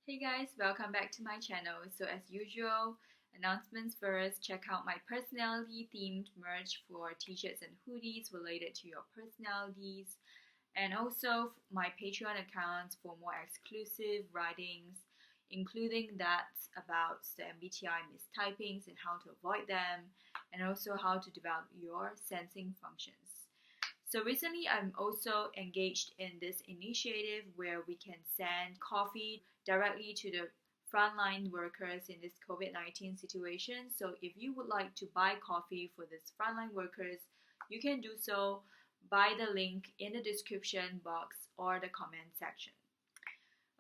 Hey guys, welcome back to my channel. So as usual, announcements first, check out my personality themed merch for t-shirts and hoodies related to your personalities, and also my Patreon accounts for more exclusive writings, including that about the MBTI mistypings and how to avoid them, and also how to develop your sensing functions. So recently, I'm also engaged in this initiative where we can send coffee directly to the frontline workers in this COVID-19 situation. So if you would like to buy coffee for these frontline workers, you can do so by the link in the description box or the comment section.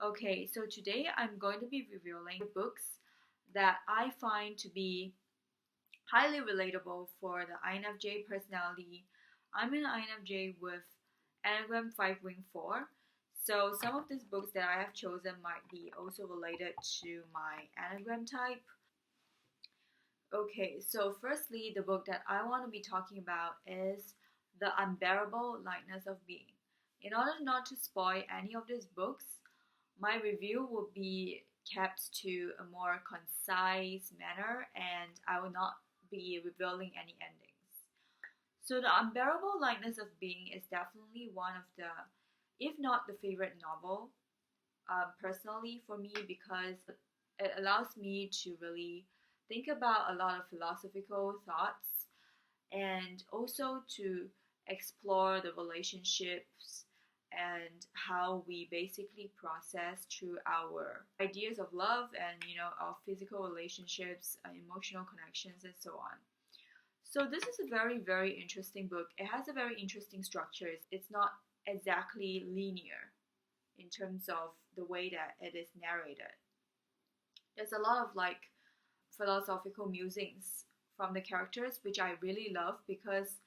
Okay, so today I'm going to be reviewing books that I find to be highly relatable for the INFJ personality. I'm an INFJ with Enneagram 5.4, so some of these books that I have chosen might be also related to my Enneagram type. Okay, so firstly, the book that I want to be talking about is The Unbearable Lightness of Being. In order not to spoil any of these books, my review will be kept to a more concise manner and I will not be revealing any endings. So The Unbearable Lightness of Being is definitely one of the, if not the favorite novel, personally for me, because it allows me to really think about a lot of philosophical thoughts and also to explore the relationships and how we basically process through our ideas of love and our physical relationships, emotional connections, and so on. So this is a very interesting book. It has a very interesting structure. It's not exactly linear in terms of the way that it is narrated. There's a lot of philosophical musings from the characters, which I really love because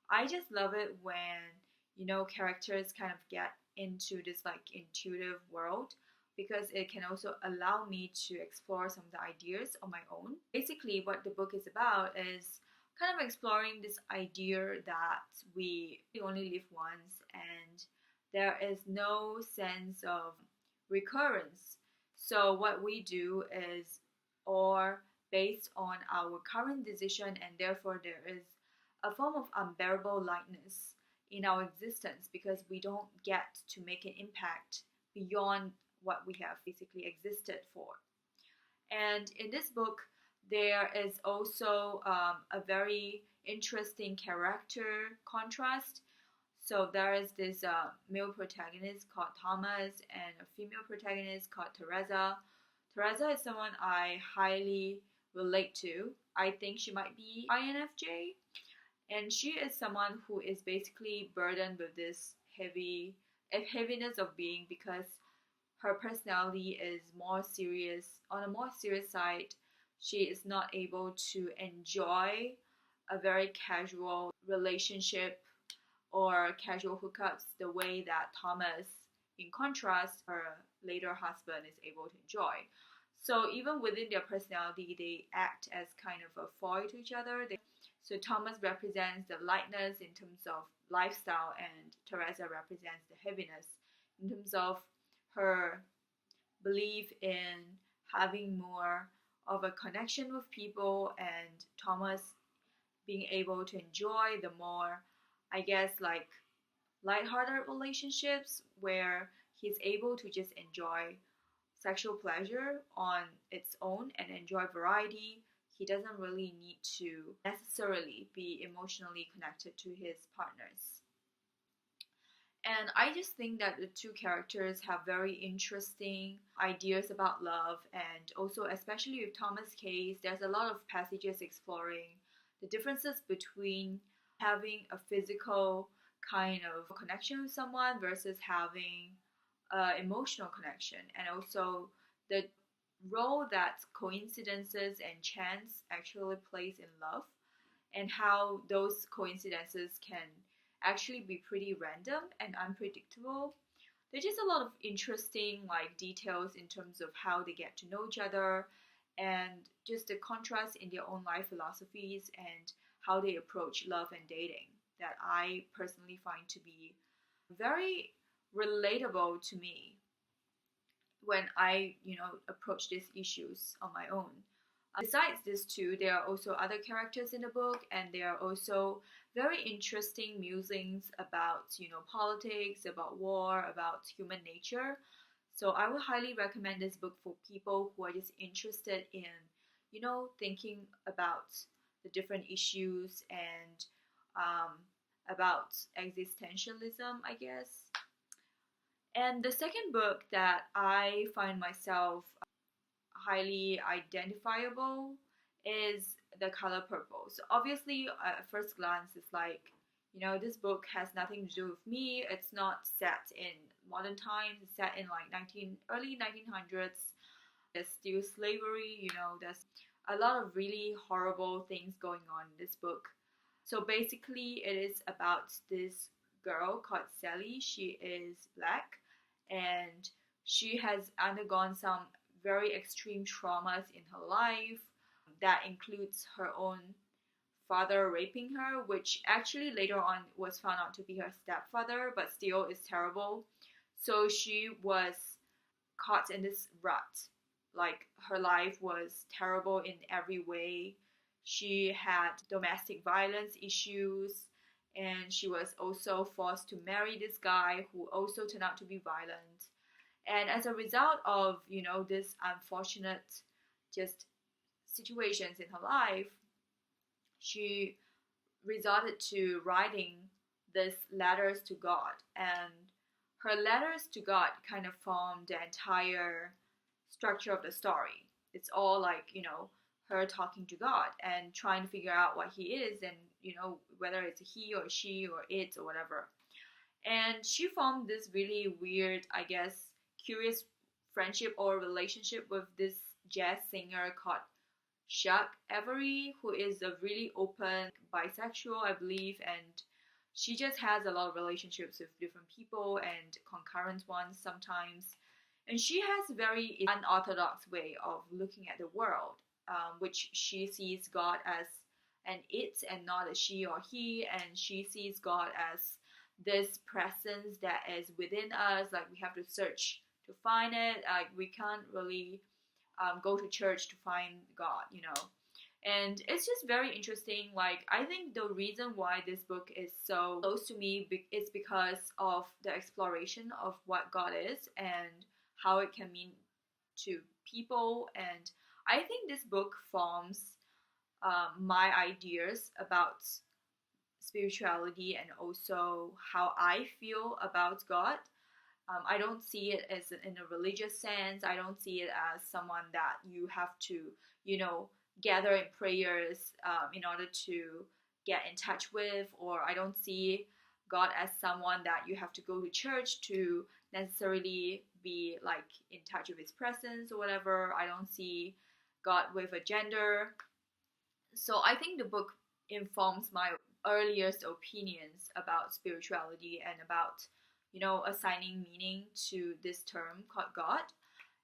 I just love it when characters kind of get into this intuitive world, because it can also allow me to explore some of the ideas on my own. Basically, what the book is about is kind of exploring this idea that we only live once and there is no sense of recurrence. So what we do is or based on our current decision, and therefore there is a form of unbearable lightness in our existence because we don't get to make an impact beyond what we have basically existed for. And in this book, there is also a very interesting character contrast. So there is this male protagonist called Thomas and a female protagonist called Teresa. Teresa is someone I highly relate to. I think she might be INFJ. And she is someone who is basically burdened with this heaviness of being because her personality is more serious. On a more serious side, she is not able to enjoy a very casual relationship or casual hookups the way that Thomas, in contrast, her later husband, is able to enjoy. So even within their personality, they act as kind of a foil to each other. So Thomas represents the lightness in terms of lifestyle, and Teresa represents the heaviness in terms of her belief in having more of a connection with people, and Thomas being able to enjoy the more, I guess, lighthearted relationships where he's able to just enjoy sexual pleasure on its own and enjoy variety. He doesn't really need to necessarily be emotionally connected to his partners. And I just think that the two characters have very interesting ideas about love, and also especially with Thomas' case, there's a lot of passages exploring the differences between having a physical kind of connection with someone versus having emotional connection, and also the role that coincidences and chance actually plays in love, and how those coincidences can actually be pretty random and unpredictable. There's just a lot of interesting details in terms of how they get to know each other, and just the contrast in their own life philosophies and how they approach love and dating that I personally find to be very relatable to me. when I, approach these issues on my own. Besides these two, there are also other characters in the book, and there are also very interesting musings about, politics, about war, about human nature. So I would highly recommend this book for people who are just interested in, thinking about the different issues and about existentialism, I guess. And the second book that I find myself highly identifiable is The Color Purple. So obviously, at first glance, it's like, this book has nothing to do with me. It's not set in modern times. It's set in like early 1900s. There's still slavery. There's a lot of really horrible things going on in this book. So basically, it is about this girl called Sally. She is black, and she has undergone some very extreme traumas in her life that includes her own father raping her, which actually later on was found out to be her stepfather, but still is terrible. So she was caught in this rut. Like, her life was terrible in every way. She had domestic violence issues, and she was also forced to marry this guy who also turned out to be violent. And as a result of, this unfortunate just situations in her life, she resorted to writing these letters to God. And her letters to God kind of form the entire structure of the story. It's all like, her talking to God and trying to figure out what he is, and, whether it's a he or she or it or whatever. And she formed this really weird, I guess, curious friendship or relationship with this jazz singer called Xueqin, who is a really open bisexual, I believe, and she just has a lot of relationships with different people and concurrent ones sometimes. And she has a very unorthodox way of looking at the world, which she sees God as an it and not a she or he, and she sees God as this presence that is within us. Like, we have to search to find it. Like, we can't really go to church to find God, And it's just very interesting. Like, I think the reason why this book is so close to me is because of the exploration of what God is and how it can mean to people. And I think this book forms my ideas about spirituality and also how I feel about God. I don't see it as in a religious sense. I don't see it as someone that you have to, gather in prayers in order to get in touch with, or I don't see God as someone that you have to go to church to necessarily be like in touch with his presence or whatever. I don't see God with a gender. So I think the book informs my earliest opinions about spirituality and about, assigning meaning to this term called God.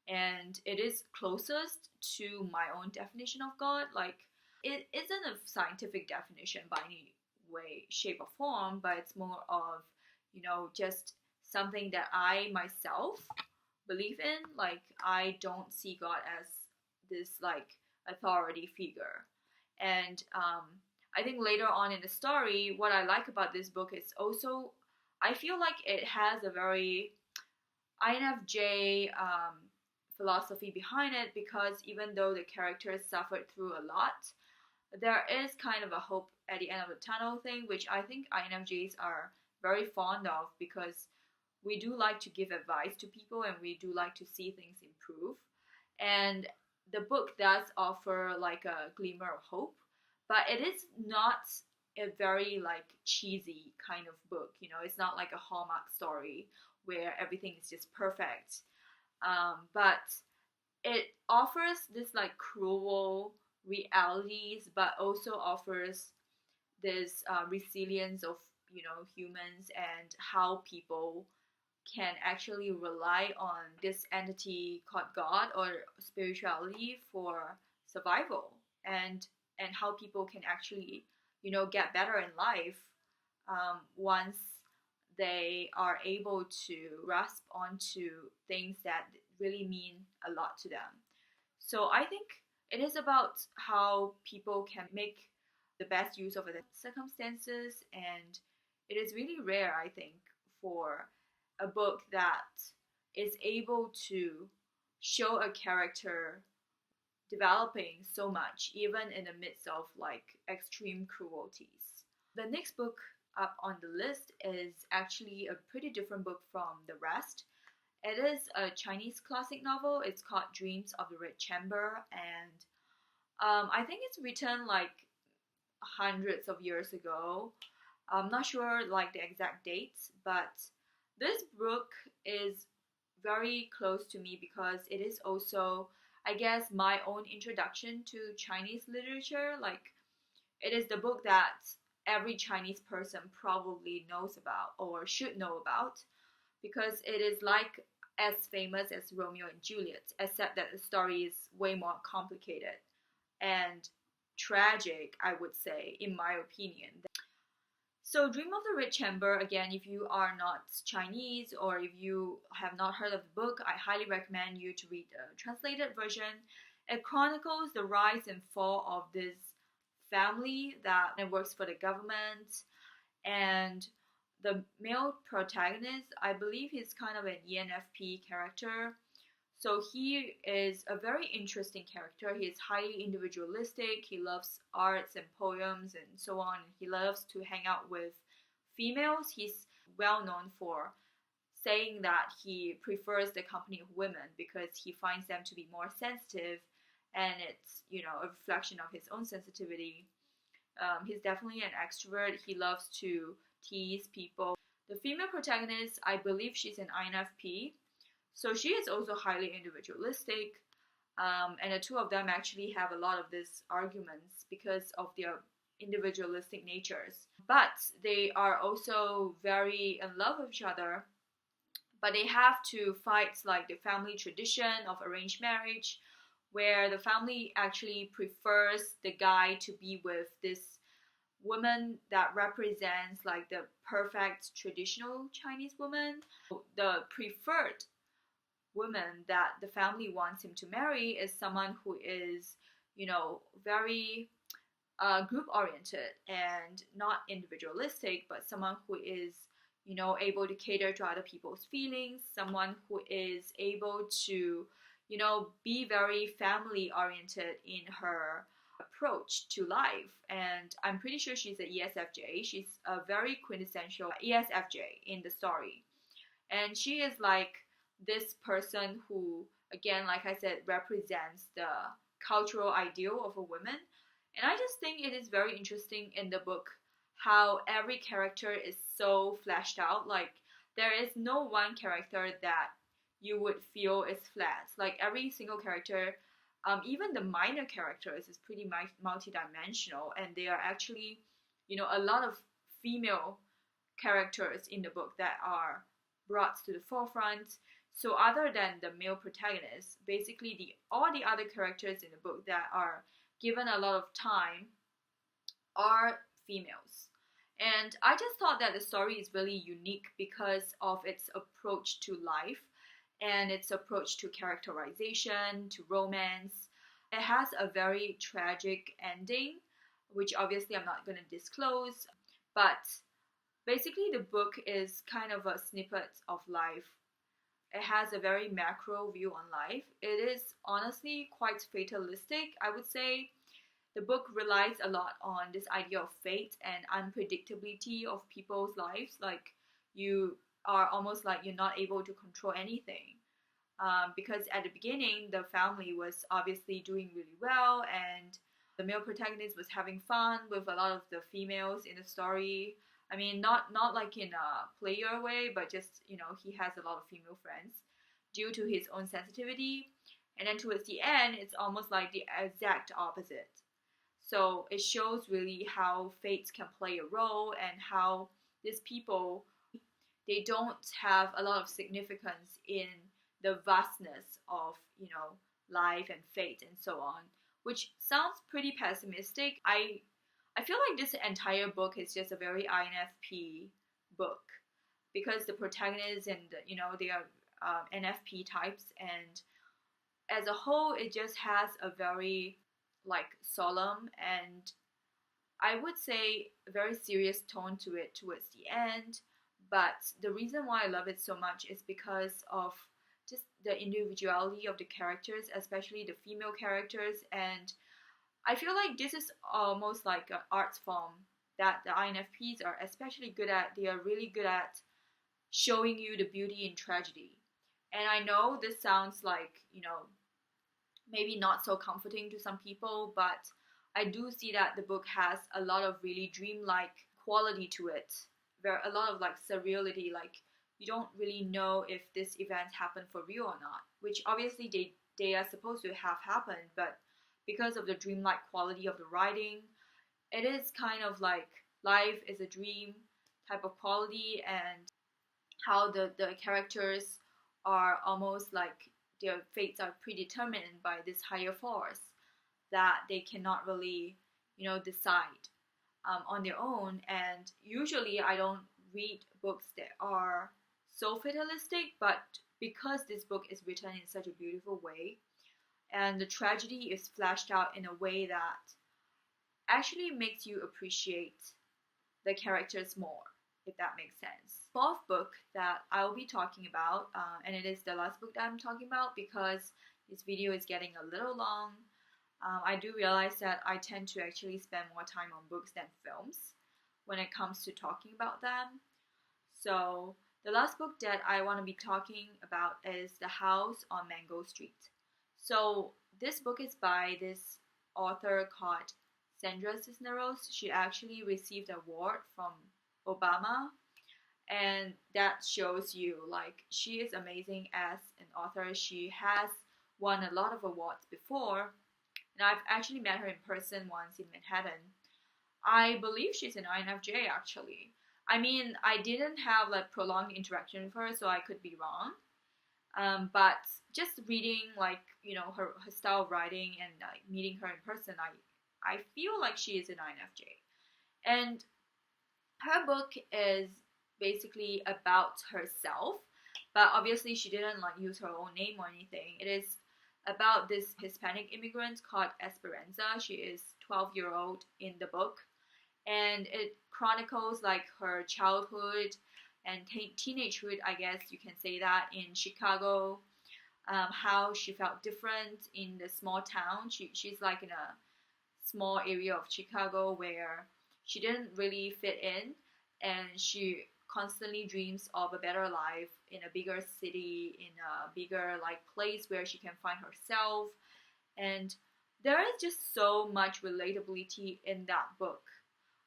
And it is closest to my own definition of God. Like, it isn't a scientific definition by any way, shape, or form, but it's more of, just something that I myself believe in. Like, I don't see God as this, like, authority figure. And I think later on in the story, what I like about this book is also, I feel like it has a very INFJ philosophy behind it, because even though the characters suffered through a lot, there is kind of a hope at the end of the tunnel thing, which I think INFJs are very fond of, because we do like to give advice to people and we do like to see things improve. And the book does offer like a glimmer of hope, but it is not a very like cheesy kind of book. It's not like a Hallmark story where everything is just perfect. But it offers this like cruel realities, but also offers this resilience of humans and how people can actually rely on this entity called God or spirituality for survival, and how people can actually get better in life once they are able to grasp onto things that really mean a lot to them. So I think it is about how people can make the best use of the circumstances, and it is really rare, I think, for a book that is able to show a character developing so much, even in the midst of like extreme cruelties. The next book up on the list is actually a pretty different book from the rest. It is a Chinese classic novel. It's called Dreams of the Red Chamber, and I think it's written like hundreds of years ago. I'm not sure like the exact dates, but this book is very close to me because it is also, I guess, my own introduction to Chinese literature. Like, it is the book that every Chinese person probably knows about or should know about, because it is like as famous as Romeo and Juliet, except that the story is way more complicated and tragic, I would say, in my opinion. So Dream of the Red Chamber, again, if you are not Chinese or if you have not heard of the book, I highly recommend you to read the translated version. It chronicles the rise and fall of this family that works for the government, and the male protagonist, I believe he's kind of an ENFP character. So he is a very interesting character. He is highly individualistic. He loves arts and poems and so on. He loves to hang out with females. He's well known for saying that he prefers the company of women because he finds them to be more sensitive, and it's, you know, a reflection of his own sensitivity. He's definitely an extrovert. He loves to tease people. The female protagonist, I believe she's an INFP. So she is also highly individualistic, and the two of them actually have a lot of these arguments because of their individualistic natures. But they are also very in love with each other, but they have to fight like the family tradition of arranged marriage, where the family actually prefers the guy to be with this woman that represents like the perfect traditional Chinese woman. The preferred woman that the family wants him to marry is someone who is, you know, very group oriented and not individualistic, but someone who is, you know, able to cater to other people's feelings, someone who is able to, you know, be very family oriented in her approach to life. And I'm pretty sure she's an ESFJ. She's a very quintessential ESFJ in the story, and she is like this person who, again, like I said, represents the cultural ideal of a woman. And I just think it is very interesting in the book how every character is so fleshed out. Like, there is no one character that you would feel is flat. Like, every single character, even the minor characters, is pretty multi-dimensional, and they are actually, you know, a lot of female characters in the book that are brought to the forefront. So other than the male protagonist, basically all the other characters in the book that are given a lot of time are females. And I just thought that the story is really unique because of its approach to life and its approach to characterization, to romance. It has a very tragic ending, which obviously I'm not going to disclose, but basically the book is kind of a snippet of life. It has a very macro view on life. It is honestly quite fatalistic, I would say. The book relies a lot on this idea of fate and unpredictability of people's lives. Like, you are almost like you're not able to control anything. Because at the beginning, the family was obviously doing really well, and the male protagonist was having fun with a lot of the females in the story. I mean, not like in a player way, but just, you know, he has a lot of female friends due to his own sensitivity. And then towards the end, it's almost like the exact opposite. So it shows really how fate can play a role, and how these people, they don't have a lot of significance in the vastness of, you know, life and fate and so on, which sounds pretty pessimistic. I feel like this entire book is just a very INFP book, because the protagonists and, you know, they are NFP types, and as a whole it just has a very like solemn and I would say a very serious tone to it towards the end. But the reason why I love it so much is because of just the individuality of the characters, especially the female characters. And I feel like this is almost like an art form that the INFPs are especially good at. They are really good at showing you the beauty in tragedy. And I know this sounds like, maybe not so comforting to some people, but I do see that the book has a lot of really dreamlike quality to it. There are a lot of like surreality, like you don't really know if this event happened for real or not, which obviously they are supposed to have happened, but because of the dreamlike quality of the writing, it is kind of like life is a dream type of quality, and how the characters are almost like their fates are predetermined by this higher force that they cannot really, decide on their own. And usually I don't read books that are so fatalistic, but because this book is written in such a beautiful way, and the tragedy is fleshed out in a way that actually makes you appreciate the characters more, if that makes sense. Fourth book that I will be talking about, and it is the last book that I'm talking about because this video is getting a little long. I do realize that I tend to actually spend more time on books than films when it comes to talking about them. So the last book that I want to be talking about is The House on Mango Street. So this book is by this author called Sandra Cisneros. She actually received an award from Obama, and that shows you like she is amazing as an author. She has won a lot of awards before, and I've actually met her in person once in Manhattan. I believe she's an INFJ actually. I mean, I didn't have like prolonged interaction with her, so I could be wrong. But just reading like her style of writing and like meeting her in person, I feel like she is an INFJ. And her book is basically about herself, but obviously she didn't like use her own name or anything. It is about this Hispanic immigrant called Esperanza. She is 12-year-old in the book, and it chronicles like her childhood and teenagehood, I guess you can say that, in Chicago. How she felt different in the small town. She's like in a small area of Chicago where she didn't really fit in, and she constantly dreams of a better life in a bigger city, in a bigger like place where she can find herself. And there is just so much relatability in that book.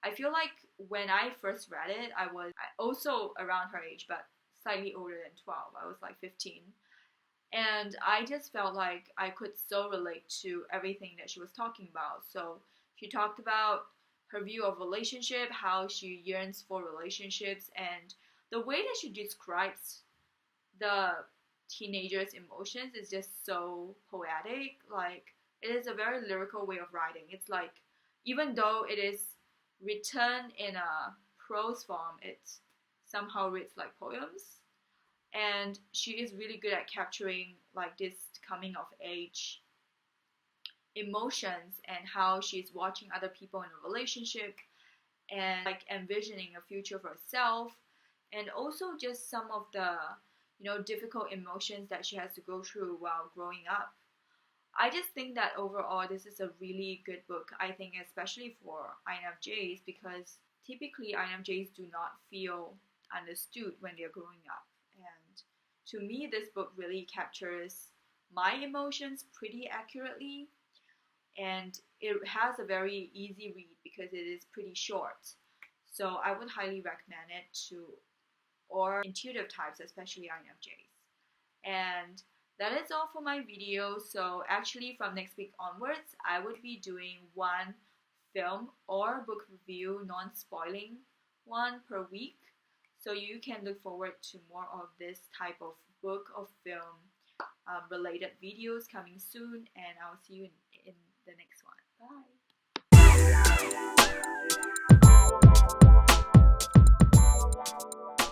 I feel like when I first read it, I was also around her age, but slightly older than 12. I was like 15. And I just felt like I could so relate to everything that she was talking about. So she talked about her view of relationship, how she yearns for relationships, and the way that she describes the teenager's emotions is just so poetic. Like, it is a very lyrical way of writing. It's like, even though it is written in a prose form, it somehow reads like poems. And she is really good at capturing like this coming of age emotions and how she's watching other people in a relationship and like envisioning a future for herself, and also just some of the difficult emotions that she has to go through while growing up. I just think that overall this is a really good book, I think, especially for INFJs, because typically INFJs do not feel understood when they're growing up. And to me, this book really captures my emotions pretty accurately, and it has a very easy read because it is pretty short. So I would highly recommend it to all intuitive types, especially INFJs. And that is all for my video. So actually from next week onwards, I would be doing one film or book review, non-spoiling one per week. So you can look forward to more of this type of book or film related videos coming soon, and I'll see you in the next one. Bye!